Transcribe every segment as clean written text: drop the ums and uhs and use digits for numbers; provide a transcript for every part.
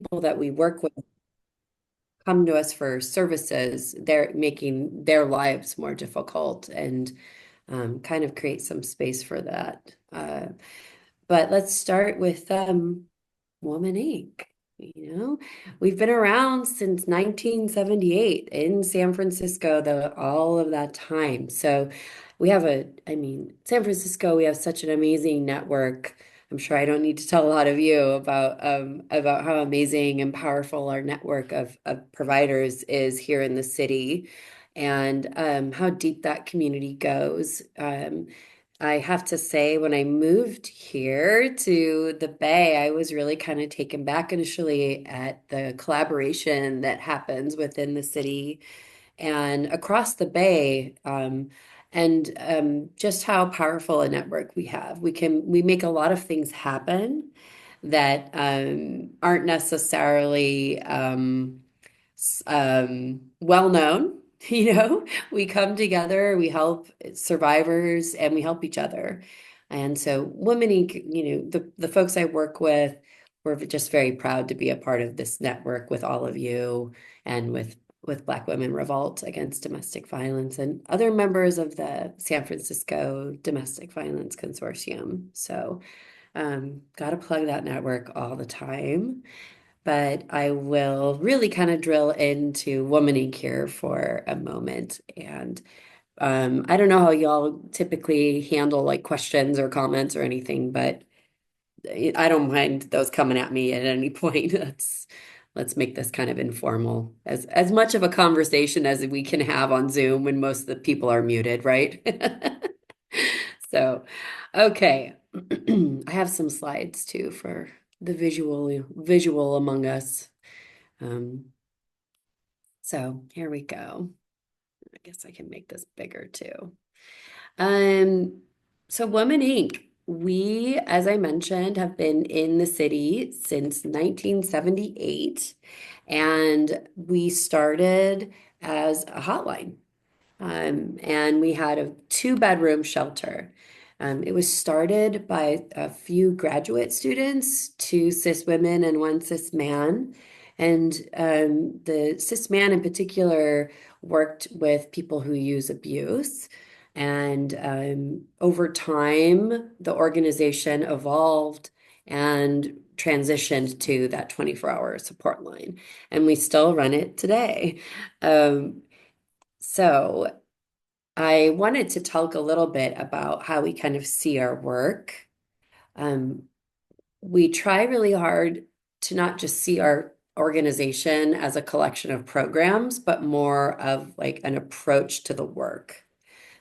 people that we work with come to us for services, they're making their lives more difficult and kind of create some space for that. But let's start with Woman Inc. You know, we've been around since 1978 in San Francisco, all of that time. So we have San Francisco, we have such an amazing network. I'm sure I don't need to tell a lot of you about how amazing and powerful our network of providers is here in the city and how deep that community goes. I have to say, when I moved here to the Bay, I was really kind of taken back initially at the collaboration that happens within the city and across the Bay, and just how powerful a network we have. We make a lot of things happen that aren't necessarily well known. We come together, we help survivors, and we help each other. And so, Women Inc., the folks I work with, we're just very proud to be a part of this network with all of you and with Black Women Revolt Against Domestic Violence and other members of the San Francisco Domestic Violence Consortium. So, got to plug that network all the time. But I will really kind of drill into Woman Inc. here for a moment. And I don't know how y'all typically handle like questions or comments or anything, but I don't mind those coming at me at any point. Let's make this kind of informal, as much of a conversation as we can have on Zoom when most of the people are muted, right? So, okay. I have some slides too for the visual among us. Um, so here we go. I guess I can make this bigger too. Um, so Woman Inc. We, as I mentioned, have been in the city since 1978, and we started as a hotline. And we had a two-bedroom shelter. It was started by a few graduate students, two cis women and one cis man. And the cis man in particular worked with people who use abuse. And over time, the organization evolved and transitioned to that 24-hour support line. And we still run it today. So I wanted to talk a little bit about how we kind of see our work. Um, we try really hard to not just see our organization as a collection of programs, but more of like an approach to the work.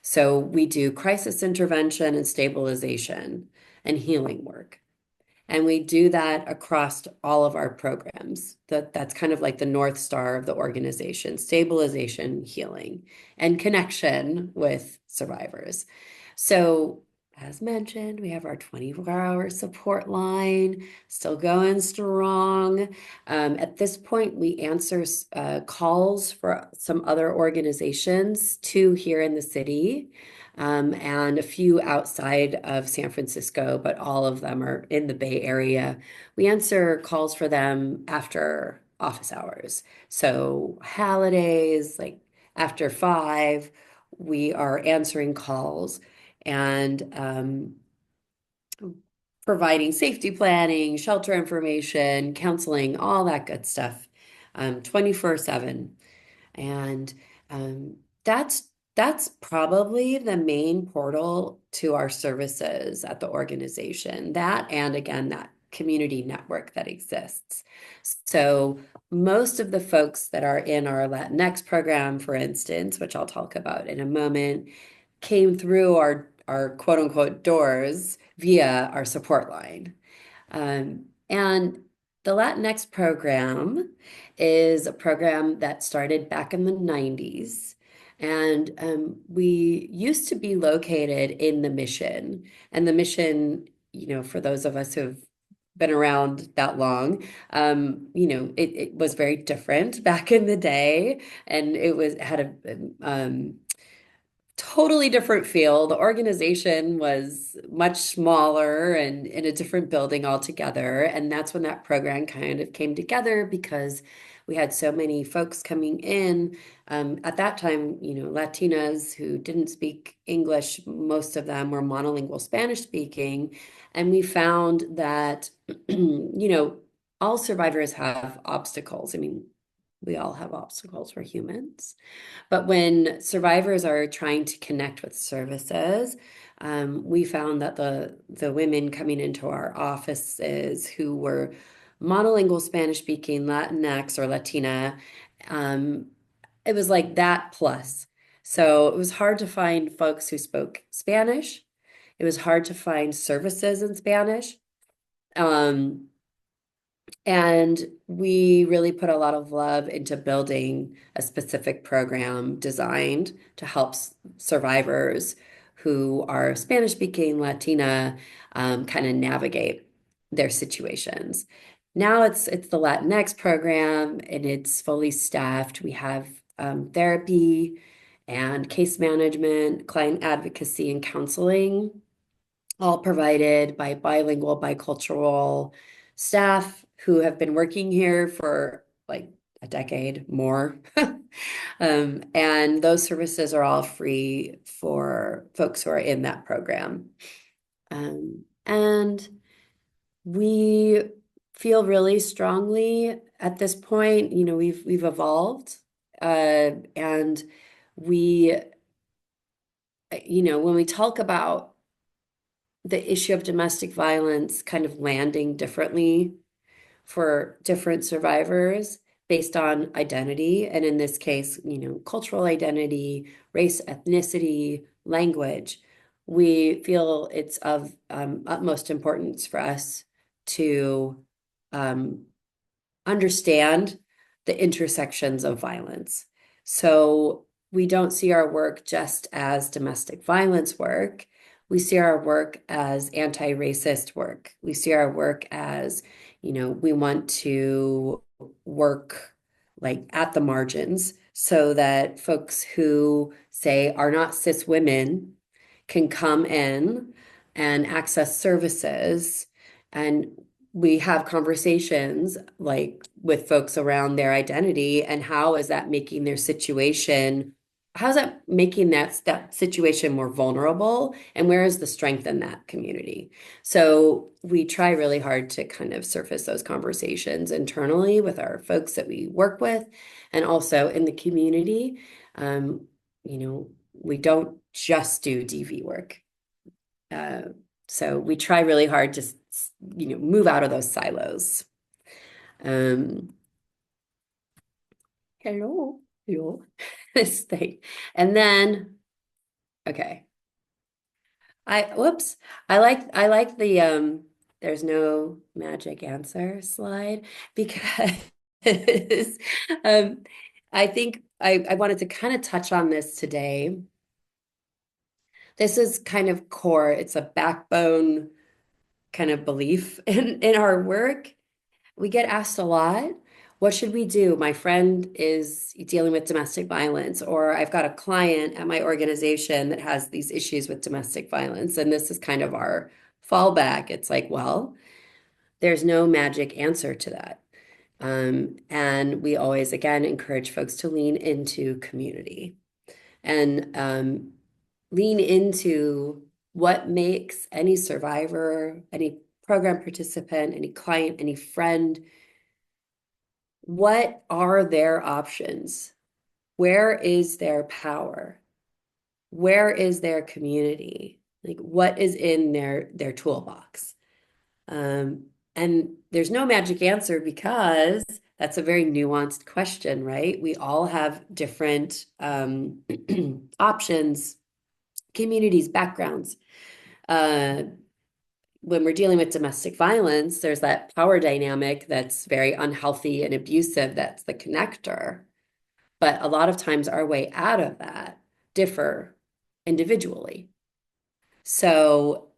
So we do crisis intervention and stabilization and healing work. And we do that across all of our programs. That's kind of like the North Star of the organization, stabilization, healing, and connection with survivors. So, as mentioned, we have our 24-hour support line, still going strong. At this point, we answer calls for some other organizations, two here in the city and a few outside of San Francisco, but all of them are in the Bay Area. We answer calls for them after office hours. So holidays, like after 5, we are answering calls and providing safety planning, shelter information, counseling, all that good stuff, 24/7. And um, that's that's probably the main portal to our services at the organization. That and again, that community network that exists. So most of the folks that are in our Latinx program, for instance, which I'll talk about in a moment, came through our quote unquote doors via our support line. And the Latinx program is a program that started back in the 90s. And we used to be located in the Mission. And the Mission, for those of us who've been around that long, it was very different back in the day. And it had a totally different feel. The organization was much smaller and in a different building altogether. And that's when that program kind of came together because we had so many folks coming in. At that time, Latinas who didn't speak English, most of them were monolingual Spanish speaking. And we found that, all survivors have obstacles. I mean, we all have obstacles. We're humans. But when survivors are trying to connect with services, we found that the women coming into our offices who were monolingual Spanish speaking, Latinx or Latina, um, it was like that plus. So it was hard to find folks who spoke Spanish. It was hard to find services in Spanish. Um, and we really put a lot of love into building a specific program designed to help survivors who are Spanish speaking, Latina, kind of navigate their situations. Now it's the Latinx program and it's fully staffed. We have therapy and case management, client advocacy, and counseling all provided by bilingual, bicultural staff who have been working here for like a decade more. And those services are all free for folks who are in that program. And we feel really strongly at this point, we've evolved, and we, when we talk about the issue of domestic violence kind of landing differently for different survivors based on identity. And in this case, cultural identity, race, ethnicity, language. We feel it's of utmost importance for us to um, understand the intersections of violence. So we don't see our work just as domestic violence work. We see our work as anti-racist work. We see our work as, we want to work like at the margins so that folks who say are not cis women can come in and access services. And we have conversations like with folks around their identity and how is that making their situation, how's that making that situation more vulnerable, and where is the strength in that community? So we try really hard to kind of surface those conversations internally with our folks that we work with and also in the community. We don't just do DV work. Uh, so we try really hard to, move out of those silos. Um, hello, hello, this thing. And then, okay, whoops, I like the, there's no magic answer slide because, um, I think I wanted to kind of touch on this today. This is kind of core, it's a backbone kind of belief in our work. We get asked a lot, what should we do? My friend is dealing with domestic violence, or I've got a client at my organization that has these issues with domestic violence. And this is kind of our fallback. It's like, well, there's no magic answer to that. And we always, again, encourage folks to lean into community and lean into what makes any survivor, any program participant, any client, any friend, what are their options? Where is their power? Where is their community? Like what is in their toolbox? And there's no magic answer because that's a very nuanced question, right? We all have different options, communities, backgrounds. Uh, when we're dealing with domestic violence, there's that power dynamic that's very unhealthy and abusive, that's the connector. But a lot of times our way out of that differ individually. So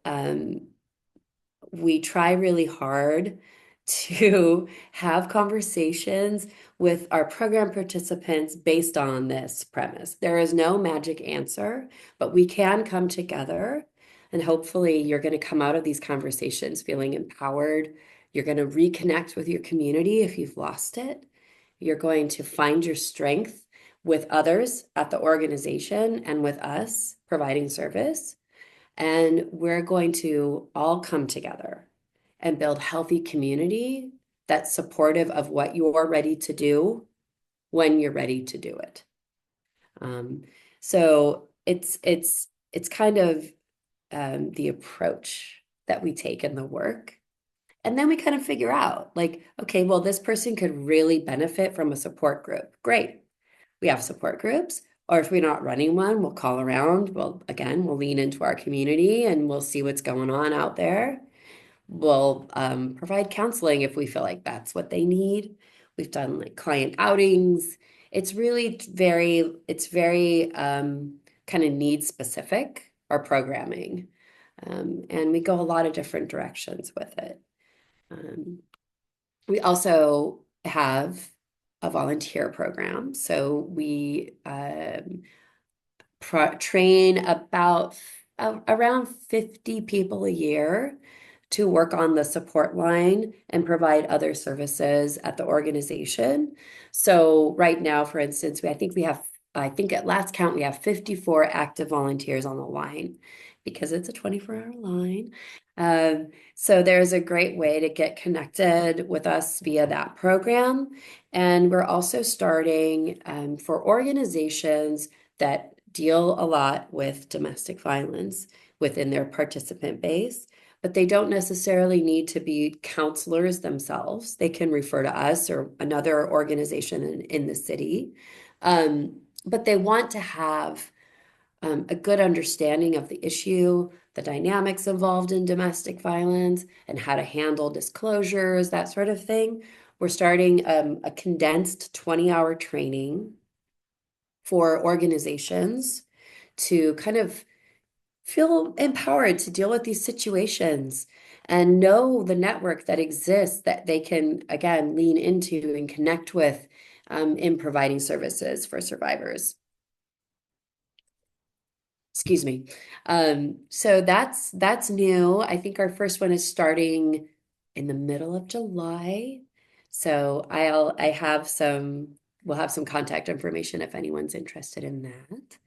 we try really hard to have conversations with our program participants based on this premise. There is no magic answer, but we can come together and hopefully you're going to come out of these conversations feeling empowered. You're going to reconnect with your community if you've lost it. You're going to find your strength with others at the organization and with us providing service. And we're going to all come together and build healthy community that's supportive of what you're ready to do when you're ready to do it. Um, so it's kind of the approach that we take in the work. And then we kind of figure out like, okay, well, this person could really benefit from a support group. Great. We have support groups. Or if we're not running one, we'll call around. We'll lean into our community and we'll see what's going on out there. We'll provide counseling if we feel like that's what they need. We've done like client outings. It's very kind of need specific, our programming. And we go a lot of different directions with it. Um, we also have a volunteer program. So we train about around 50 people a year to work on the support line and provide other services at the organization. So right now, for instance, I think at last count, we have 54 active volunteers on the line because it's a 24-hour line. So there's a great way to get connected with us via that program. And we're also starting for organizations that deal a lot with domestic violence within their participant base, but they don't necessarily need to be counselors themselves. They can refer to us or another organization in the city. But they want to have a good understanding of the issue, the dynamics involved in domestic violence, and how to handle disclosures, that sort of thing. We're starting a condensed 20-hour training for organizations to kind of feel empowered to deal with these situations and know the network that exists that they can, again, lean into and connect with in providing services for survivors. Excuse me. So that's new. I think our first one is starting in the middle of July. So we'll have some contact information if anyone's interested in that.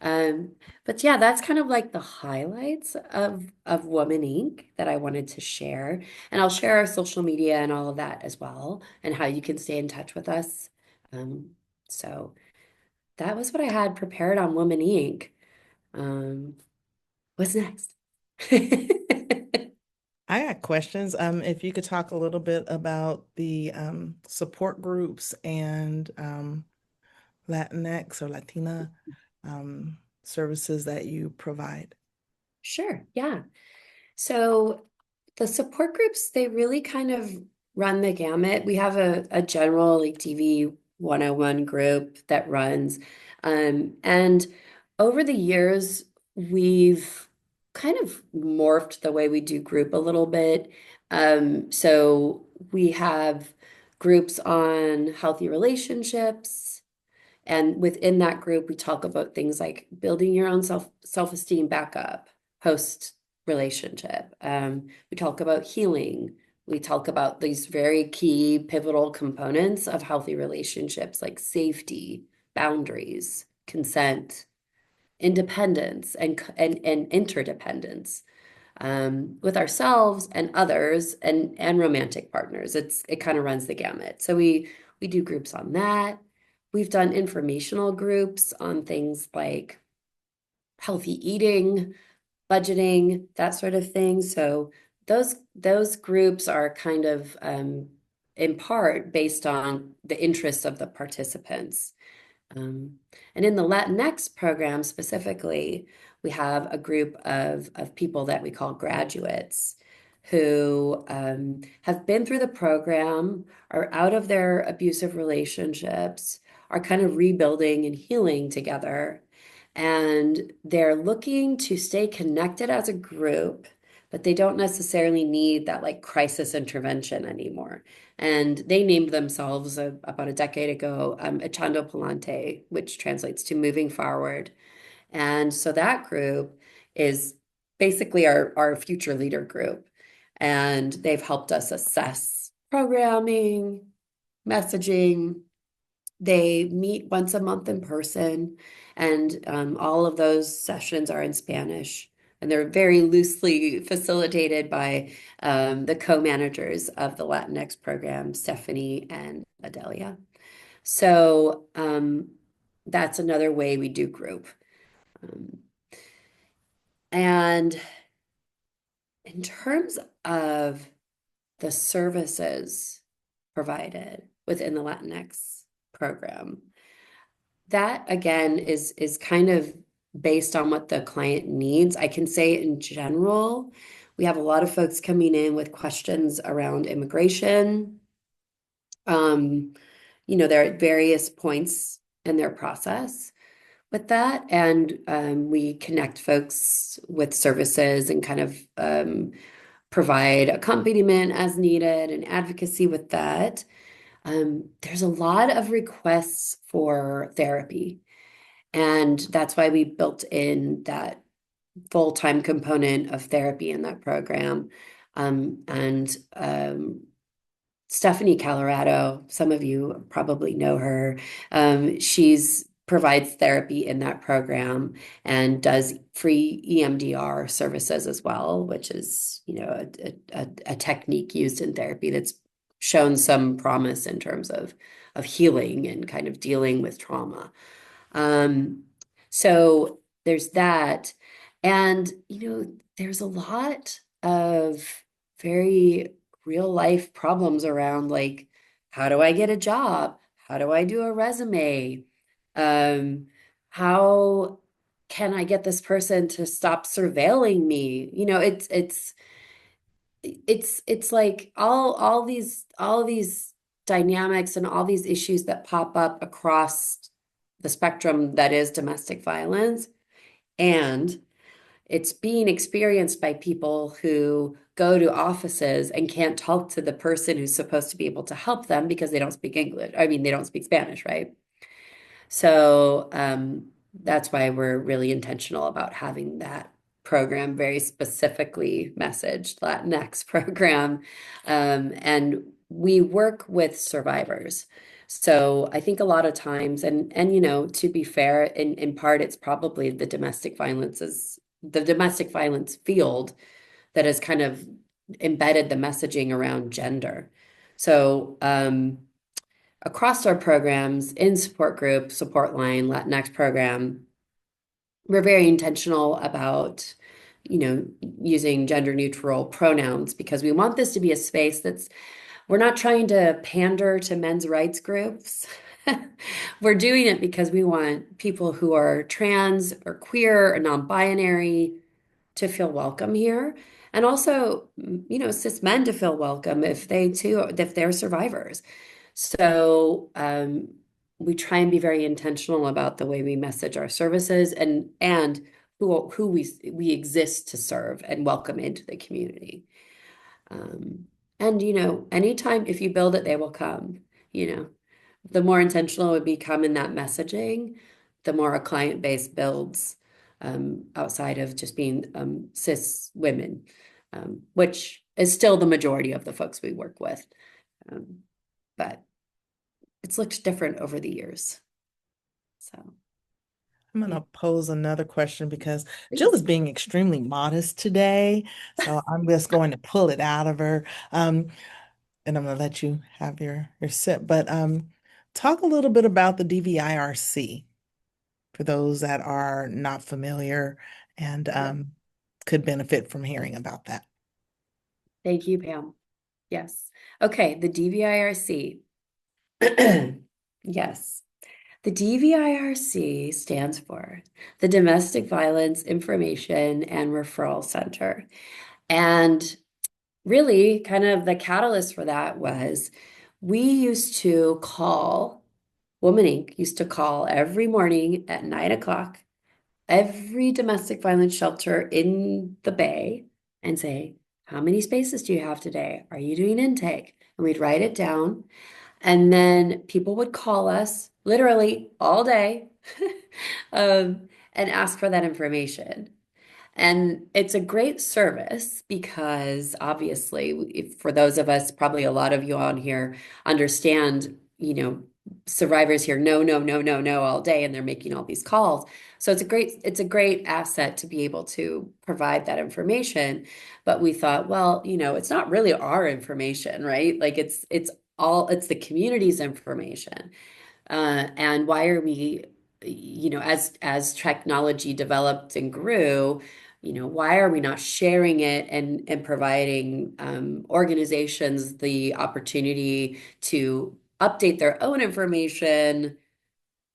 Um, but yeah, that's kind of like the highlights of W.O.M.A.N Inc. that I wanted to share. And I'll share our social media and all of that as well, and how you can stay in touch with us. Um, so that was what I had prepared on W.O.M.A.N Inc. Um, what's next? I got questions. If you could talk a little bit about the support groups and Latinx or Latina services that you provide. Sure, yeah. So the support groups, they really kind of run the gamut. We have a general like TV 101 group that runs. And over the years, we've kind of morphed the way we do group a little bit. So we have groups on healthy relationships. And within that group, we talk about things like building your own self-esteem back up post relationship. We talk about healing. We talk about these very key pivotal components of healthy relationships like safety, boundaries, consent, independence, and interdependence with ourselves and others and romantic partners. It kind of runs the gamut. So we do groups on that. We've done informational groups on things like healthy eating, budgeting, that sort of thing. So those groups are kind of in part based on the interests of the participants. Um, and in the Latinx program specifically, we have a group of people that we call graduates who have been through the program, are out of their abusive relationships, are kind of rebuilding and healing together. And they're looking to stay connected as a group, but they don't necessarily need that like crisis intervention anymore. And they named themselves about a decade ago, Echando Palante, which translates to moving forward. And so that group is basically our future leader group. And they've helped us assess programming, messaging. They meet once a month in person, and all of those sessions are in Spanish. And they're very loosely facilitated by the co-managers of the Latinx program, Stephanie and Adelia. So that's another way we do group. Um, and in terms of the services provided within the Latinx program, that again is kind of based on what the client needs. I can say in general, we have a lot of folks coming in with questions around immigration. Um, they're at various points in their process with that, and we connect folks with services and kind of provide accompaniment as needed and advocacy with that. There's a lot of requests for therapy. And that's why we built in that full-time component of therapy in that program. And Stephanie Colorado, some of you probably know her. She's provides therapy in that program and does free EMDR services as well, which is, a technique used in therapy that's shown some promise in terms of healing and kind of dealing with trauma. Um, so there's that. And, there's a lot of very real life problems around like, how do I get a job? How do I do a resume? Um, how can I get this person to stop surveilling me? It's like all these dynamics and all these issues that pop up across the spectrum that is domestic violence, and it's being experienced by people who go to offices and can't talk to the person who's supposed to be able to help them because they don't speak English. I mean, they don't speak Spanish, right? So that's why we're really intentional about having that program very specifically messaged, Latinx program. And we work with survivors. So I think a lot of times, and to be fair, in part, it's probably the domestic violence field that has kind of embedded the messaging around gender. So across our programs in support group, support line, Latinx program, we're very intentional about, using gender neutral pronouns because we want this to be a space we're not trying to pander to men's rights groups. We're doing it because we want people who are trans or queer or non-binary to feel welcome here. And also, cis men to feel welcome if they're survivors. So we try and be very intentional about the way we message our services and who we exist to serve and welcome into the community. And anytime if you build it, they will come. You know, the more intentional we become in that messaging, the more a client base builds outside of just being cis women, which is still the majority of the folks we work with. Um, but it's looked different over the years. So, I'm going yeah, to pose another question because Jill is please. being extremely modest today. So I'm just going to pull it out of her. And I'm going to let you have your sip. But talk a little bit about the DVIRC for those that are not familiar and Yep. could benefit from hearing about that. Thank you, Pam. Yes. Okay, the DVIRC. Yes. The DVIRC stands for the Domestic Violence Information and Referral Center. And really, kind of the catalyst for that was we used to call, Woman Inc. used to call every morning at 9 o'clock, every domestic violence shelter in the Bay and say, how many spaces do you have today? Are you doing intake? And we'd write it down. And then people would call us literally all day and ask for that information. And it's a great service because obviously, if, for those of us, probably a lot of you on here understand, survivors hear no, no, no, no, no all day, and they're making all these calls. So it's a great asset to be able to provide that information. But we thought, well, it's not really our information, right? Like it's the community's information. And why are we, as technology developed and grew, why are we not sharing it and providing organizations the opportunity to update their own information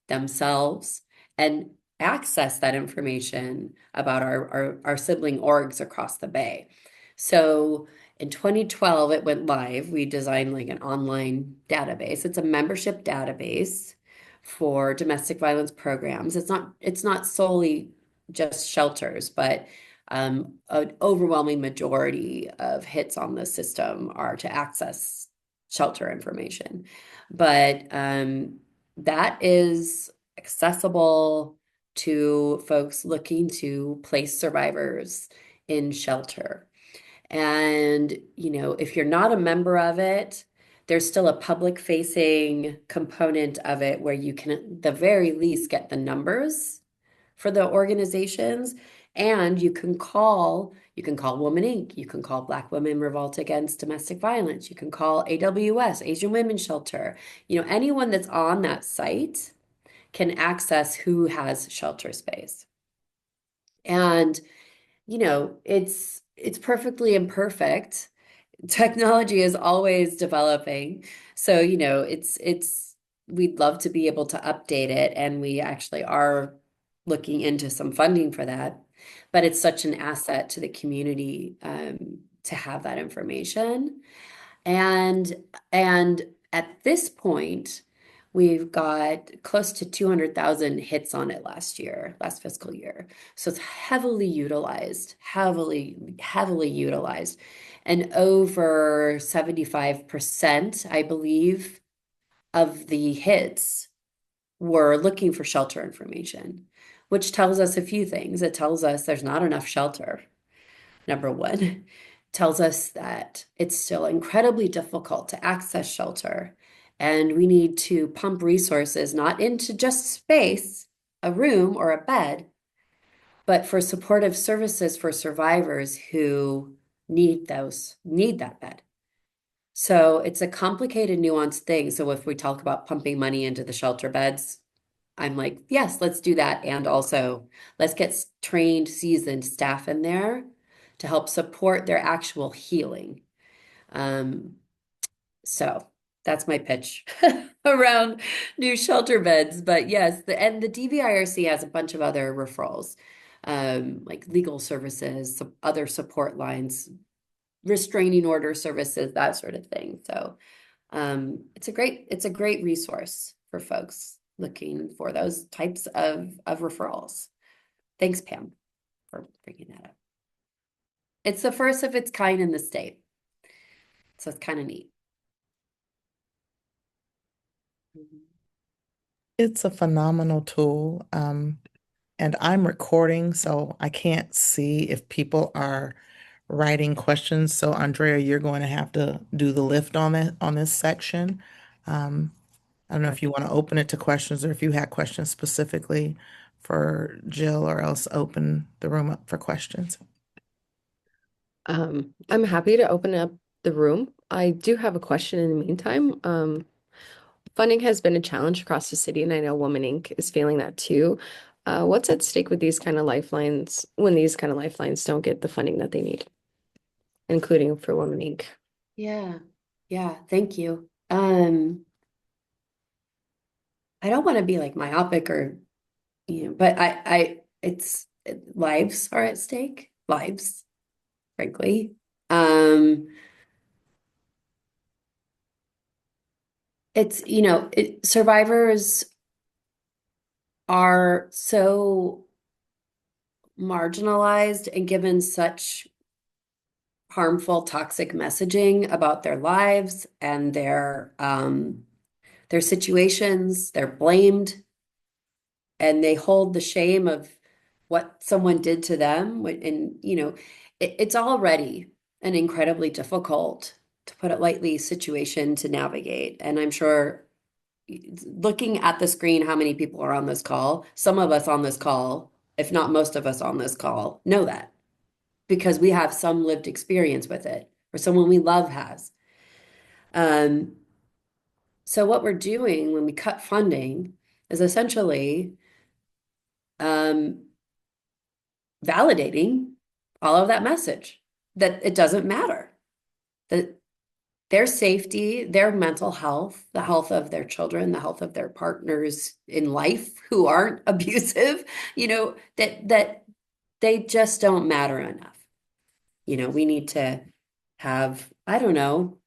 themselves and access that information about our sibling orgs across the Bay. So in 2012, it went live. We designed like an online database. It's a membership database for domestic violence programs. It's not solely just shelters, but an overwhelming majority of hits on the system are to access shelter information. But that is accessible to folks looking to place survivors in shelter. And, if you're not a member of it, there's still a public facing component of it where you can, at the very least, get the numbers for the organizations. And you can call Woman Inc., you can call Black Women Revolt Against Domestic Violence, you can call AWS, Asian Women's Shelter. Anyone that's on that site can access who has shelter space. And, it's perfectly imperfect. Technology is always developing. So, it's we'd love to be able to update it, and we actually are looking into some funding for that. But it's such an asset to the community to have that information. And and at this point, we've got close to 200,000 hits on it last fiscal year. So it's heavily utilized, heavily, heavily utilized. And over 75%, I believe, of the hits were looking for shelter information, which tells us a few things. It tells us there's not enough shelter, number one. Tells us that it's still incredibly difficult to access shelter, and we need to pump resources not into just space, a room or a bed, but for supportive services for survivors who need that bed. So it's a complicated, nuanced thing. So if we talk about pumping money into the shelter beds, I'm like, yes, let's do that. And also, let's get trained, seasoned staff in there to help support their actual healing. Um, so that's my pitch around new shelter beds. But yes, and the DVIRC has a bunch of other referrals, like legal services, some other support lines, restraining order services, that sort of thing. So it's a great resource for folks looking for those types of referrals. Thanks, Pam, for bringing that up. It's the first of its kind in the state, so it's kind of neat. Mhm. It's a phenomenal tool. And I'm recording, so I can't see if people are writing questions. So Andrea, you're going to have to do the lift on it on this section. Um, I don't know if you want to open it to questions or if you had questions specifically for Jill, or else open the room up for questions. I'm happy to open up the room. I do have a question in the meantime. Funding has been a challenge across the city, and I know Woman Inc. is feeling that too. What's at stake with these kind of lifelines when these kind of lifelines don't get the funding that they need, including for Woman Inc.? Yeah, yeah, thank you. I don't want to be like myopic or, but lives are at stake, lives, frankly. Um, survivors are so marginalized and given such harmful, toxic messaging about their lives and their situations. They're blamed and they hold the shame of what someone did to them. And, it's already an incredibly difficult, to put it lightly, situation to navigate. And I'm sure looking at the screen, how many people are on this call, some of us on this call, if not most of us on this call, know that because we have some lived experience with it or someone we love has. Um, so what we're doing when we cut funding is essentially um, validating all of that message that it doesn't matter, that their safety, their mental health, the health of their children, the health of their partners in life who aren't abusive, that they just don't matter enough. We need to have, I don't know,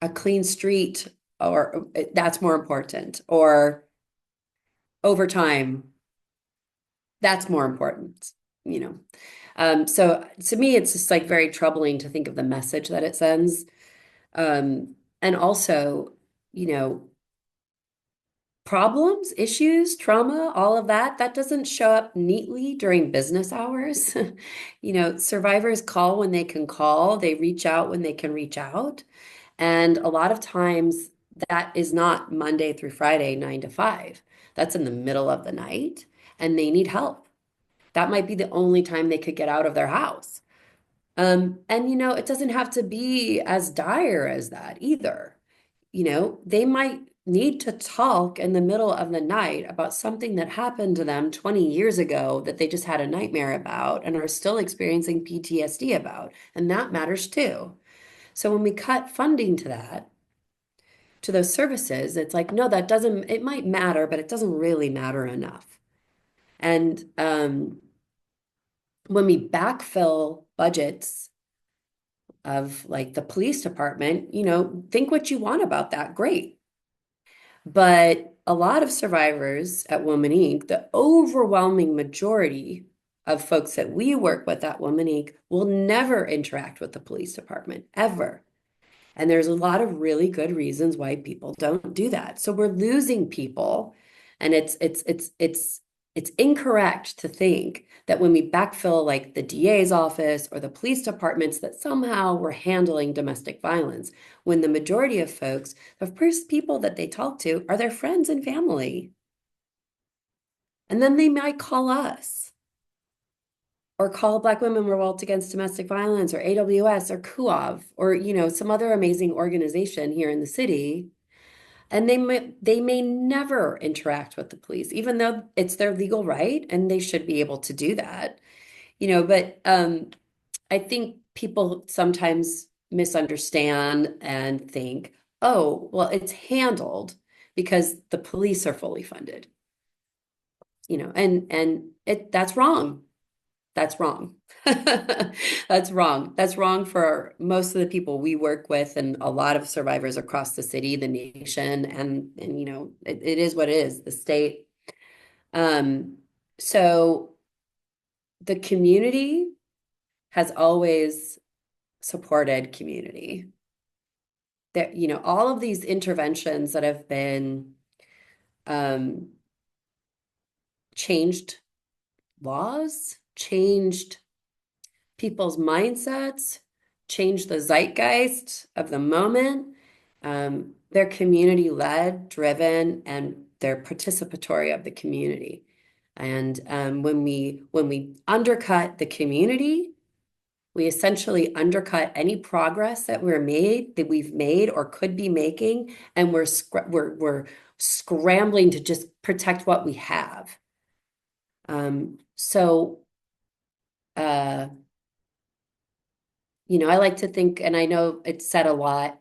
a clean street, or that's more important, or overtime, that's more important, you know. So to me, it's just like very troubling to think of the message that it sends. And also, you know, problems, issues, trauma, all of that, that doesn't show up neatly during business hours. Survivors call when they can call, they reach out when they can reach out. And a lot of times that is not Monday through Friday, 9 to 5. That's in the middle of the night and they need help. That might be the only time they could get out of their house. And it doesn't have to be as dire as that either. They might need to talk in the middle of the night about something that happened to them 20 years ago that they just had a nightmare about and are still experiencing PTSD about. And that matters too. So when we cut funding to that, to those services, it's like, no, that doesn't, it might matter, but it doesn't really matter enough. And when we backfill budgets of like the police department, think what you want about that, great. But a lot of survivors at Woman Inc., the overwhelming majority of folks that we work with at Woman Inc. will never interact with the police department, ever. And there's a lot of really good reasons why people don't do that. So we're losing people, and it's incorrect to think that when we backfill like the DA's office or the police departments that somehow we're handling domestic violence, when the majority of folks, the first people that they talk to are their friends and family. And then they might call us or call Black Women Revolt Against Domestic Violence or AWS or KUAV or some other amazing organization here in the city. And they may never interact with the police, even though it's their legal right and they should be able to do that. But I think people sometimes misunderstand and think, oh, well, it's handled because the police are fully funded. And that's wrong. That's wrong. That's wrong. That's wrong for most of the people we work with and a lot of survivors across the city, the nation, and it is what it is, the state. Um, so the community has always supported community. That, all of these interventions that have been um, changed laws, changed people's mindsets, change the zeitgeist of the moment. They're community led, driven, and they're participatory of the community. And when we undercut the community, we essentially undercut any progress that we've made or could be making, and we're scrambling to just protect what we have. So I like to think, and I know it's said a lot,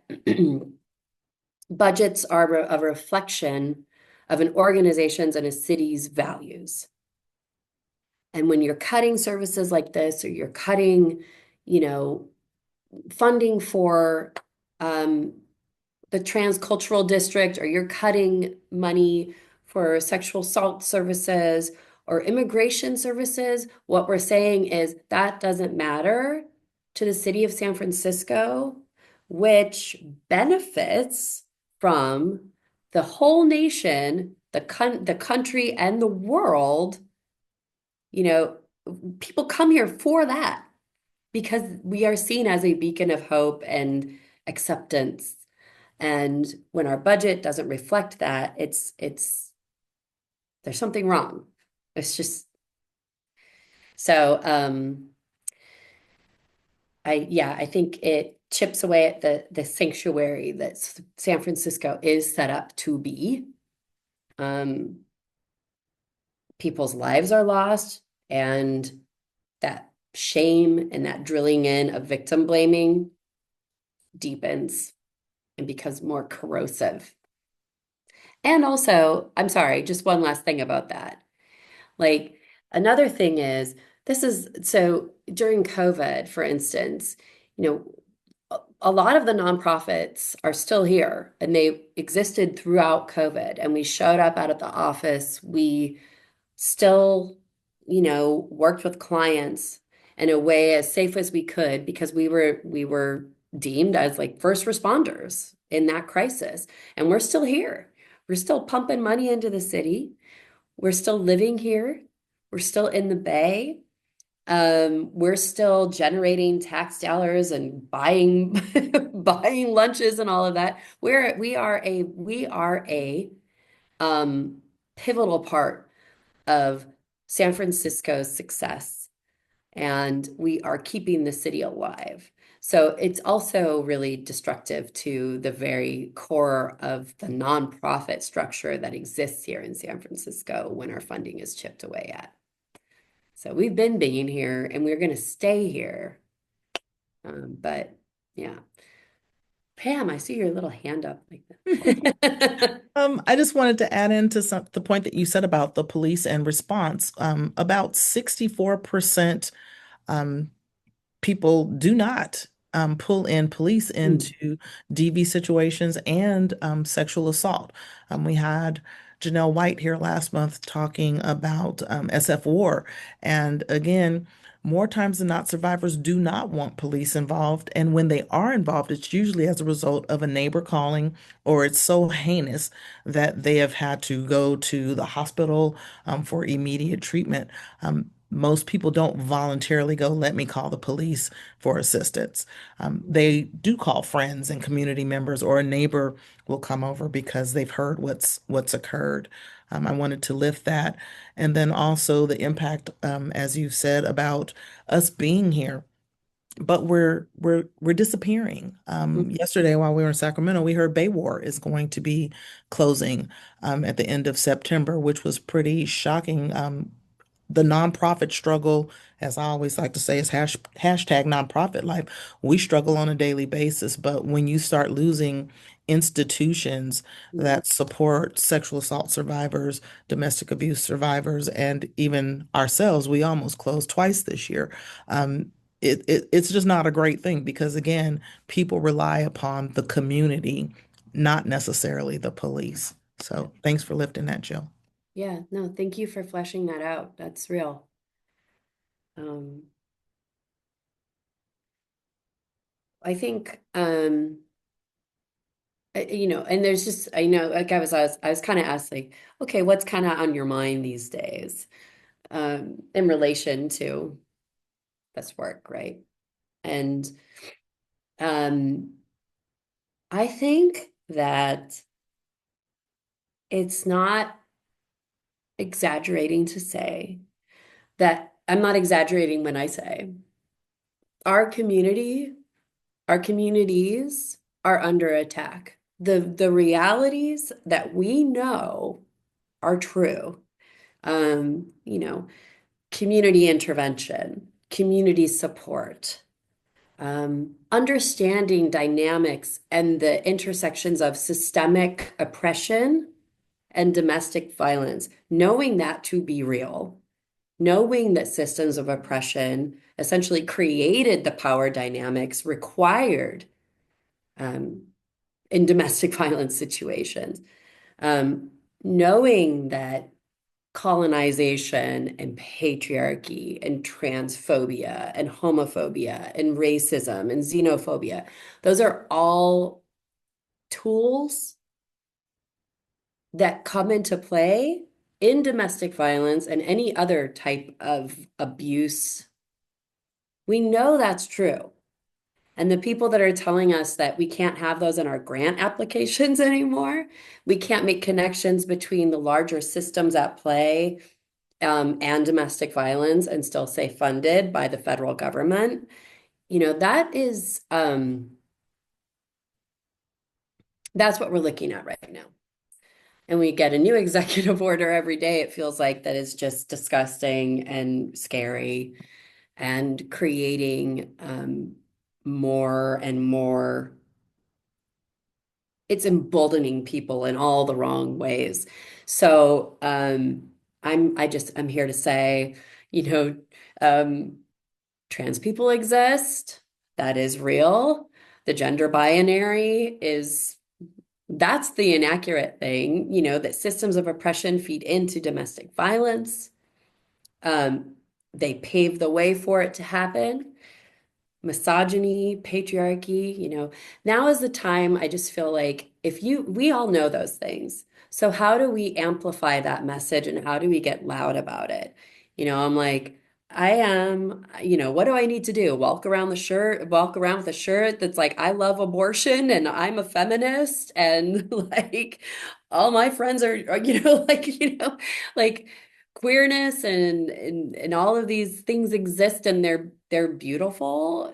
budgets are a reflection of an organization's and a city's values. And when you're cutting services like this, or you're cutting, funding for the transcultural district, or you're cutting money for sexual assault services or immigration services, what we're saying is that doesn't matter to the city of San Francisco, which benefits from the whole nation, the country, and the world. You know, people come here for that because we are seen as a beacon of hope and acceptance. And when our budget doesn't reflect that, it's there's something wrong. It's just so I think it chips away at the sanctuary that San Francisco is set up to be. Um, People's lives are lost, and that shame and that drilling in of victim blaming deepens and becomes more corrosive. And also, I'm sorry, just one last thing about that. Like, another thing is, this is so during COVID, for instance, you know, a lot of the nonprofits are still here and they existed throughout COVID. And we showed up out at the office. We still, worked with clients in a way as safe as we could because we were deemed as like first responders in that crisis. And we're still here. We're still pumping money into the city. We're still living here. We're still in the Bay. We're still generating tax dollars and buying buying lunches and all of that. We are a um, pivotal part of San Francisco's success, and we are keeping the city alive. So it's also really destructive to the very core of the nonprofit structure that exists here in San Francisco when our funding is chipped away at. So we've been being here and we're going to stay here. But yeah, Pam, I see your little hand up like that. I just wanted to add into the point that you said about the police and response. About 64% um, people do not pull in police Mm, into DV situations and sexual assault. We had Janelle White here last month talking about SF war. And again, more times than not, survivors do not want police involved. And when they are involved, it's usually as a result of a neighbor calling, or it's so heinous that they have had to go to the hospital for immediate treatment. Most people don't voluntarily go, let me call the police for assistance. They do call friends and community members, or a neighbor will come over because they've heard what's occurred. I wanted to lift that. And then also the impact, as you said, about us being here. But we're disappearing. mm, Yesterday, while we were in Sacramento, we heard Baywar is going to be closing at the end of September, which was pretty shocking. The nonprofit struggle, as I always like to say, is hashtag nonprofit life. We struggle on a daily basis, but when you start losing institutions mm. that support sexual assault survivors, domestic abuse survivors, and even ourselves, we almost closed twice this year. It's just not a great thing because, again, people rely upon the community, not necessarily the police. Yeah, So thanks for lifting that, Jill. yeah, no, thank you for fleshing that out. That's real. Um, I think and there's just I know like I was kind of asked like, okay, what's kind of on your mind these days in relation to this work, right? And um I think that it's not exaggerating to say that I'm not exaggerating when I say our community, our communities are under attack. The realities that we know are true. Um, you know, Community intervention, community support, understanding dynamics and the intersections of systemic oppression and domestic violence, knowing that to be real, knowing that systems of oppression essentially created the power dynamics required um, in domestic violence situations, um, knowing that. colonization and patriarchy and transphobia and homophobia and racism and xenophobia. Those are all tools that come into play in domestic violence and any other type of abuse. We know that's true. And the people that are telling us that we can't have those in our grant applications anymore, we can't make connections between the larger systems at play and domestic violence and still say funded by the federal government. That is that's what we're looking at right now. And we get a new executive order every day, it feels like, that is just disgusting and scary and creating more and more. It's emboldening people in all the wrong ways. So I'm here to say, you know, um, trans people exist. That is real. The gender binary is that's the inaccurate thing, that systems of oppression feed into domestic violence. Um, they pave the way for it to happen. Misogyny, patriarchy, now is the time. I just feel like we all know those things. So how do we amplify that message and how do we get loud about it? I'm like, what do I need to do? Walk around with a shirt that's like, I love abortion and I'm a feminist and like all my friends are like queerness and all of these things exist and they're beautiful.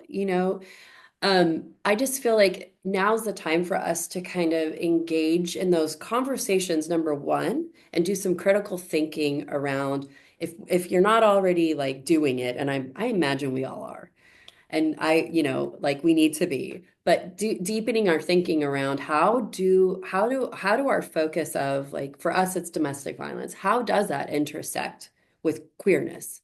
I just feel like now's the time for us to kind of engage in those conversations, number one, and do some critical thinking around if you're not already like doing it, and I imagine we all are. And like we need to be, but deepening our thinking around how do our focus of, like, for us, it's domestic violence. How does that intersect with queerness?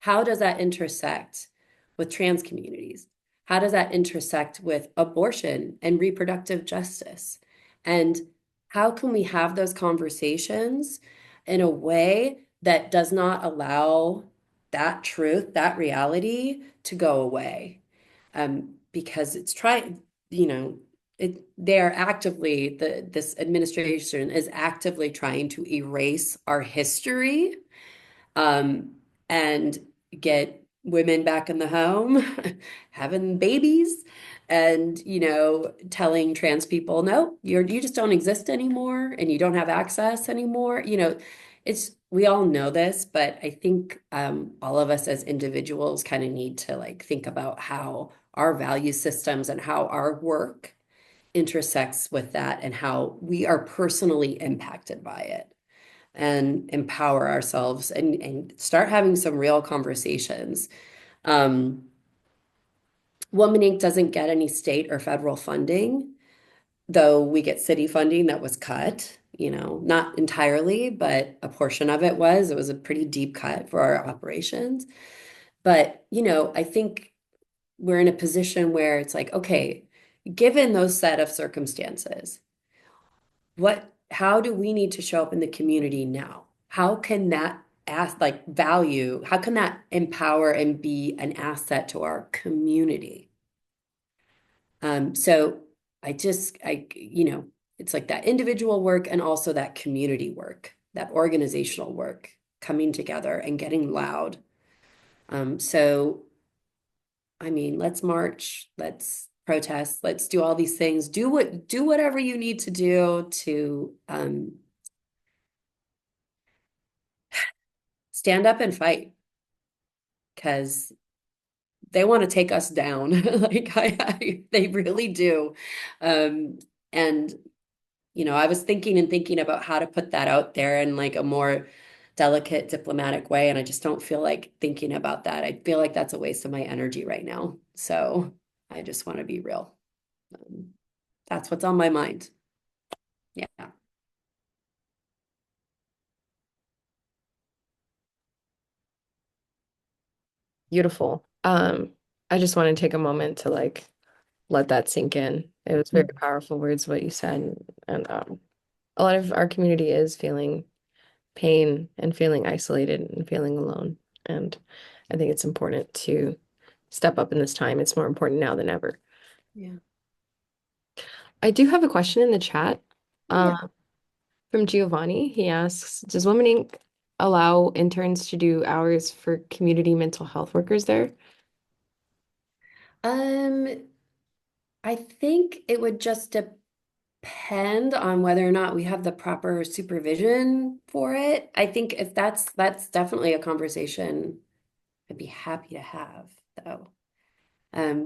How does that intersect with trans communities? How does that intersect with abortion and reproductive justice? And how can we have those conversations in a way that does not allow that truth, that reality to go away? Because it's trying, they are actively, this administration is actively trying to erase our history, um, and get women back in the home, having babies, and telling trans people, no, you just don't exist anymore, and you don't have access anymore. We all know this, but I think all of us as individuals kind of need to like think about how our value systems and how our work intersects with that and how we are personally impacted by it, and empower ourselves and start having some real conversations. Um, Woman Inc. doesn't get any state or federal funding, though we get city funding that was cut, not entirely, but a portion of it was. It was a pretty deep cut for our operations. But, I think we're in a position where it's like, okay, given those set of circumstances, how do we need to show up in the community now? How can that how can that empower and be an asset to our community? So it's like that individual work and also that community work, that organizational work coming together and getting loud. So I mean, let's march, let's protest, let's do all these things. Do whatever you need to do to stand up and fight, because they want to take us down. Like they really do. Um, and I was thinking and thinking about how to put that out there in like a more delicate, diplomatic way, and I just don't feel like thinking about that. I feel like that's a waste of my energy right now. So I just want to be real. Um, that's what's on my mind. Yeah. Beautiful. I just want to take a moment to like let that sink in. It was very powerful words what you said, and a lot of our community is feeling pain and feeling isolated and feeling alone. And I think it's important to step up in this time. It's more important now than ever. Yeah. I do have a question in the chat Oh, yeah. from Giovanni. He asks, does Women Inc. allow interns to do hours for community mental health workers there? Um, I think it would just depend on whether or not we have the proper supervision for it. I think if that's definitely a conversation I'd be happy to have, though.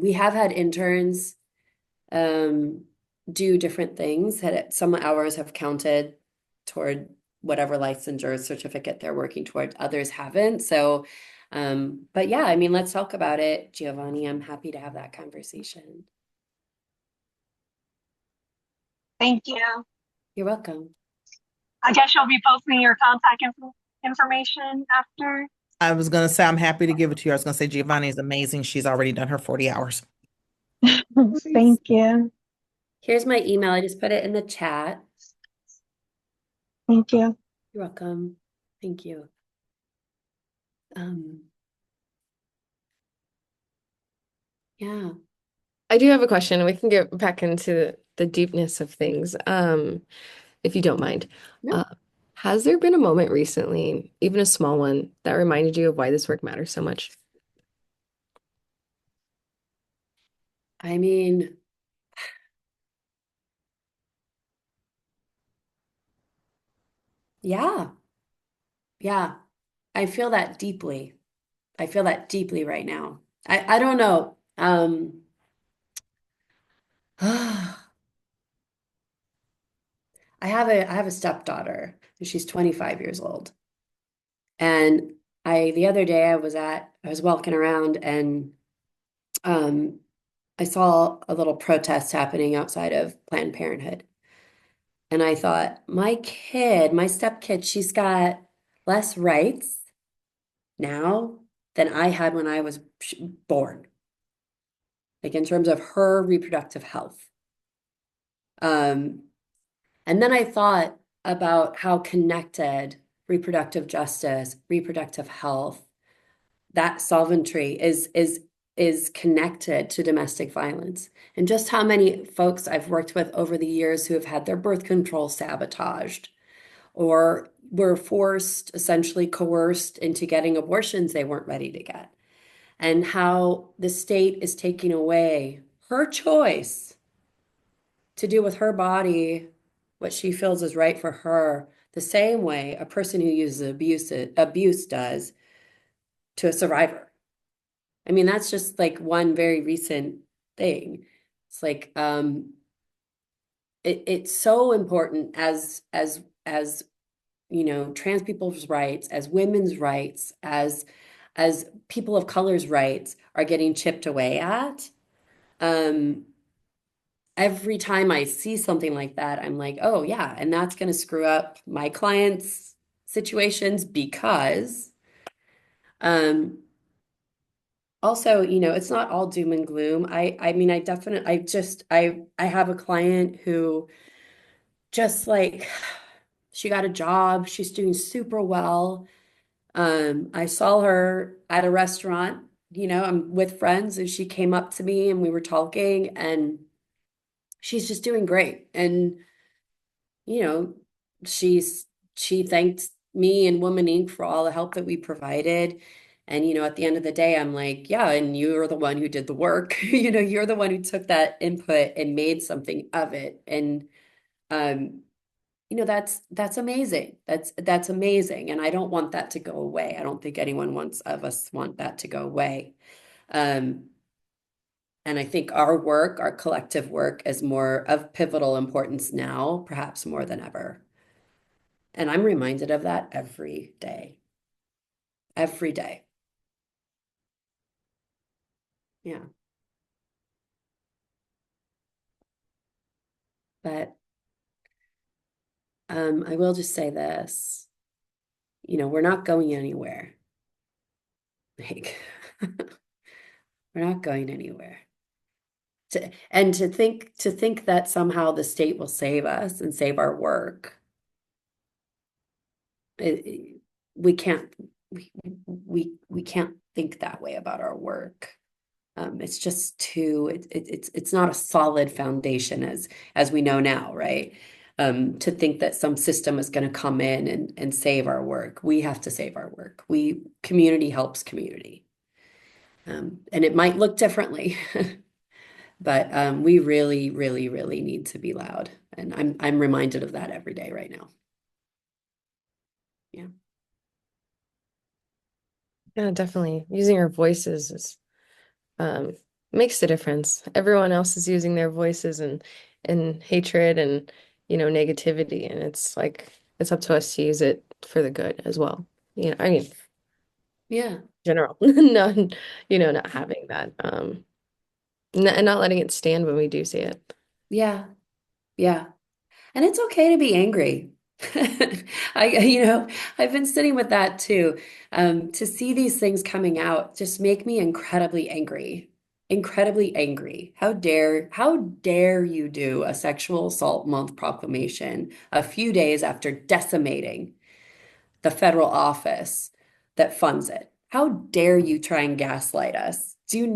We have had interns um, do different things. Some hours have counted toward whatever licensure or certificate they're working toward. Others haven't. So, but yeah, I mean, let's talk about it, Giovanni. I'm happy to have that conversation. Thank you. You're welcome. I guess you'll be posting your contact information after. I was going to say, I'm happy to give it to you. I was going to say, Giovanni is amazing. She's already done her 40 hours. Thank you. Here's my email. I just put it in the chat. Thank you. You're welcome. Thank you. Um, yeah. I do have a question. We can get back into the deepness of things, if you don't mind. No, Uh, has there been a moment recently, even a small one, that reminded you of why this work matters so much? I mean, yeah, yeah. I feel that deeply. I feel that deeply right now. I don't know. I have a stepdaughter, and she's 25 years old. And the other day I was walking around and um I saw a little protest happening outside of Planned Parenthood. And I thought, my stepkid, she's got less rights now than I had when I was born, like in terms of her reproductive health. Um, and then I thought about how connected reproductive justice, reproductive health, that solventry is connected to domestic violence, and just how many folks I've worked with over the years who have had their birth control sabotaged or were forced, essentially coerced into getting abortions they weren't ready to get, and how the state is taking away her choice to do with her body what she feels is right for her, the same way a person who uses abuse does to a survivor. I mean, that's just like one very recent thing. It's like it's so important as trans people's rights, as women's rights, as people of color's rights are getting chipped away at. Um, every time I see something like that, I'm like, oh yeah, and that's going to screw up my clients' situations because um also, it's not all doom and gloom. I mean, I have a client who just like she got a job, she's doing super well. I saw her at a restaurant, I'm with friends and she came up to me and we were talking and she's just doing great. And you know, she's she thanked me and Woman Inc. for all the help that we provided. And at the end of the day, I'm like, yeah, and you're the one who did the work. You're the one who took that input and made something of it. And um, that's amazing. That's amazing. And I don't want that to go away. I don't think anyone wants of us want that to go away. Um, and I think our collective work is more of pivotal importance now, perhaps more than ever. And I'm reminded of that every day. Every day. Yeah. But I will just say this, we're not going anywhere. Like we're not going anywhere. And to think that somehow the state will save us and save our work. it, we can't we can't think that way about our work. It's just too it's not a solid foundation as we know now, right? To think that some system is going to come in and save our work. We have to save our work. We community helps community. And it might look differently, but we really, really, really need to be loud. And I'm reminded of that every day right now. Yeah. Yeah, definitely. Using our voices is um makes the difference. Everyone else is using their voices and hatred and negativity, and it's like it's up to us to use it for the good as well. I mean, Yeah. general, not not having that and not letting it stand when we do see it. Yeah. Yeah. And it's okay to be angry. I've been sitting with that too. To see these things coming out just make me incredibly angry. Incredibly angry. How dare you do a sexual assault month proclamation a few days after decimating the federal office that funds it? How dare you try and gaslight us? You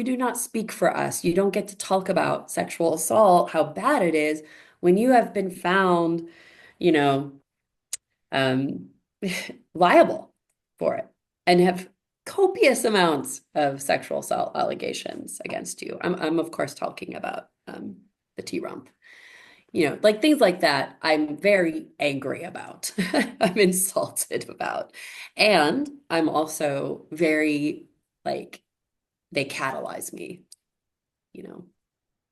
do not speak for us. You don't get to talk about sexual assault, how bad it is when you have been found, you know, um, liable for it and have copious amounts of sexual assault allegations against you. I'm of course talking about the T-rump. Like things like that, I'm very angry about. I'm insulted about. And I'm also very like they catalyze me, you know.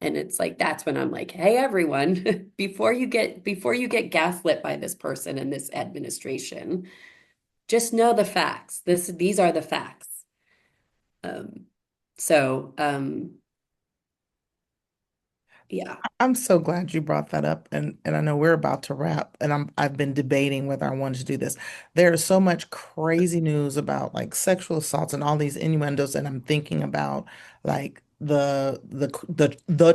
And it's like that's when I'm like, hey everyone, before you get gaslit by this person and this administration, just know the facts. These are the facts. Um, so yeah. I'm so glad you brought that up, and I know we're about to wrap, and I've been debating whether I wanted to do this. There is so much crazy news about like sexual assaults and all these innuendos, and I'm thinking about like the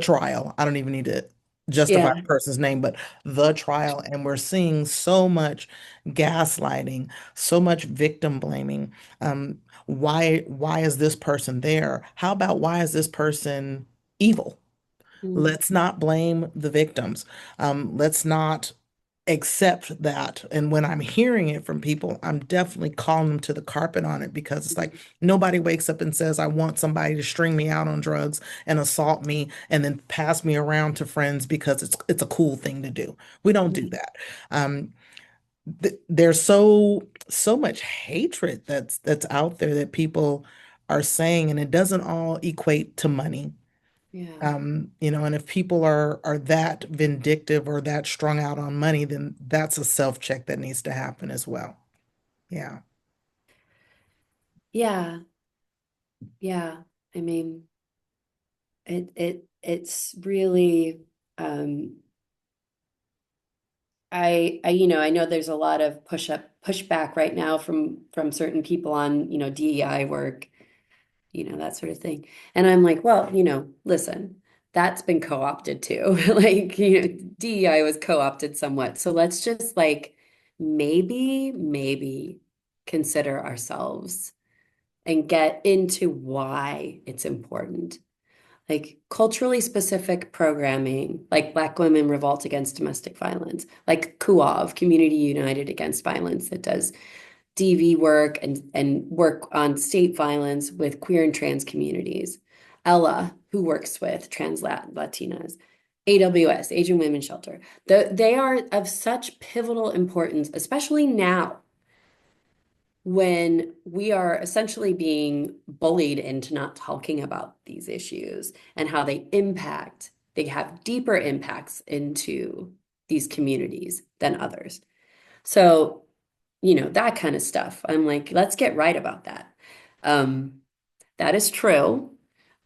trial. I don't even need to justify Yeah. the person's name, but the trial, and we're seeing so much gaslighting, so much victim blaming. Why is this person there? How about why is this person evil? Mm, Let's not blame the victims. Let's not accept that. And when I'm hearing it from people, I'm definitely calling them to the carpet on it because it's like nobody wakes up and says, I want somebody to string me out on drugs and assault me and then pass me around to friends because it's a cool thing to do. We don't do yeah. that. There's so much hatred that's out there that people are saying, and it doesn't all equate to money. Yeah. And if people are that vindictive or that strung out on money, then that's a self-check that needs to happen as well. Yeah. Yeah. Yeah. I mean, it's really I know there's a lot of pushback right now from certain people on, DEI work, that sort of thing. And I'm like, well, listen, that's been co-opted too. Like, DEI was co-opted somewhat. So let's just like maybe consider ourselves and get into why it's important. Like culturally specific programming, like Black Women Revolt Against Domestic Violence, like CUAV, Community United Against Violence, that does DV work and work on state violence with queer and trans communities. Ella, who works with trans Latinas. AWS, Asian Women's Shelter. They are of such pivotal importance, especially now when we are essentially being bullied into not talking about these issues and how they have deeper impacts into these communities than others. So, that kind of stuff. I'm like, let's get right about that. Um, that is true.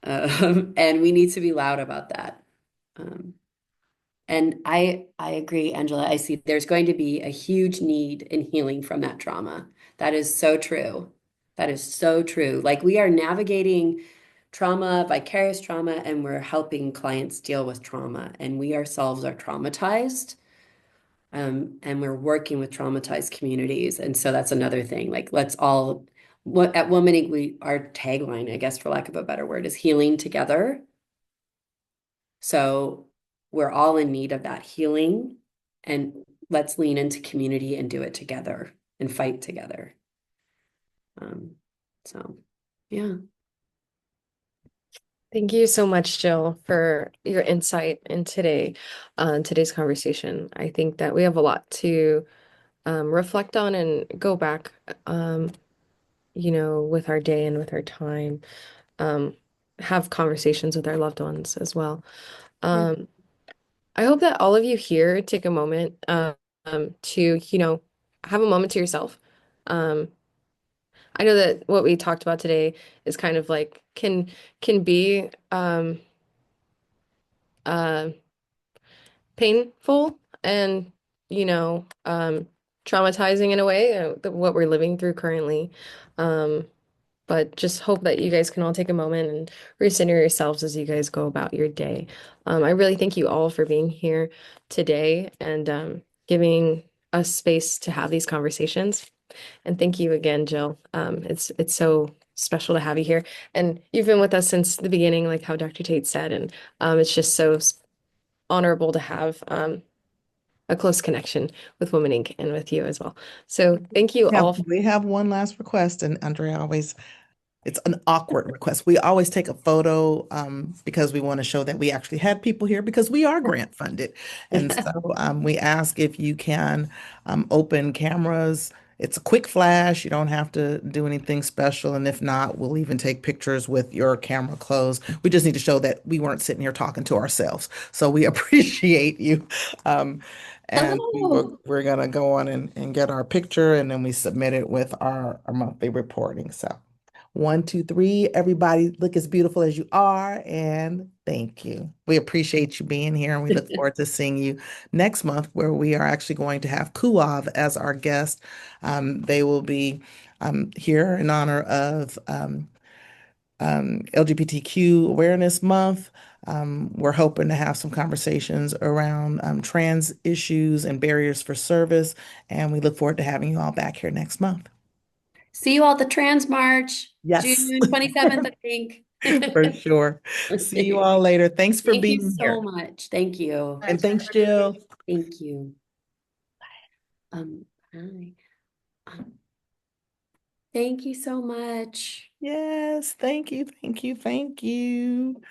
And we need to be loud about that. Um, and I agree, Angela. I see there's going to be a huge need in healing from that trauma. That is so true. That is so true. Like we are navigating trauma, vicarious trauma, and we're helping clients deal with trauma. And we ourselves are traumatized. And we're working with traumatized communities. And so that's another thing. Like, let's all, what at Woman Inc., our tagline, I guess, for lack of a better word, is healing together. So we're all in need of that healing, and let's lean into community and do it together and fight together. Um, so yeah. Thank you so much, Jill, for your insight in today's conversation. I think that we have a lot to reflect on and go back, with our day and with our time, um, have conversations with our loved ones as well. Yeah. Um, I hope that all of you here take a moment to, have a moment to yourself. Um, I know that what we talked about today is kind of like can be uh painful and traumatizing in a way, what we're living through currently. Um, but just hope that you guys can all take a moment and recenter yourselves as you guys go about your day. I really thank you all for being here today and giving us space to have these conversations. And thank you again, Jill. It's so special to have you here. And you've been with us since the beginning, like how Dr. Tate said, and it's just so honorable to have a close connection with Women Inc. and with you as well. So thank you Yeah, all. we have one last request, and Andrea always it's an awkward request. We always take a photo because we want to show that we actually had people here because we are grant funded. And so we ask if you can open cameras. It's a quick flash. You don't have to do anything special. And if not, we'll even take pictures with your camera closed. We just need to show that we weren't sitting here talking to ourselves. So we appreciate you. Um, and Hello. we're going to go on and get our picture and then we submit it with our monthly reporting. So. 1, 2, 3. Everybody look as beautiful as you are. And thank you. We appreciate you being here and we look forward to seeing you next month, where we are actually going to have Kuav as our guest. They will be here in honor of LGBTQ Awareness Month. We're hoping to have some conversations around trans issues and barriers for service. And we look forward to having you all back here next month. See you all at the Trans March, Yes. June 27th, I think. For sure. See you Okay. all later. Thanks for Thank you being so here. much. Thank you. And thanks, Jill. Thank you. Hi. Um, thank you so much. Yes, thank you, thank you, thank you.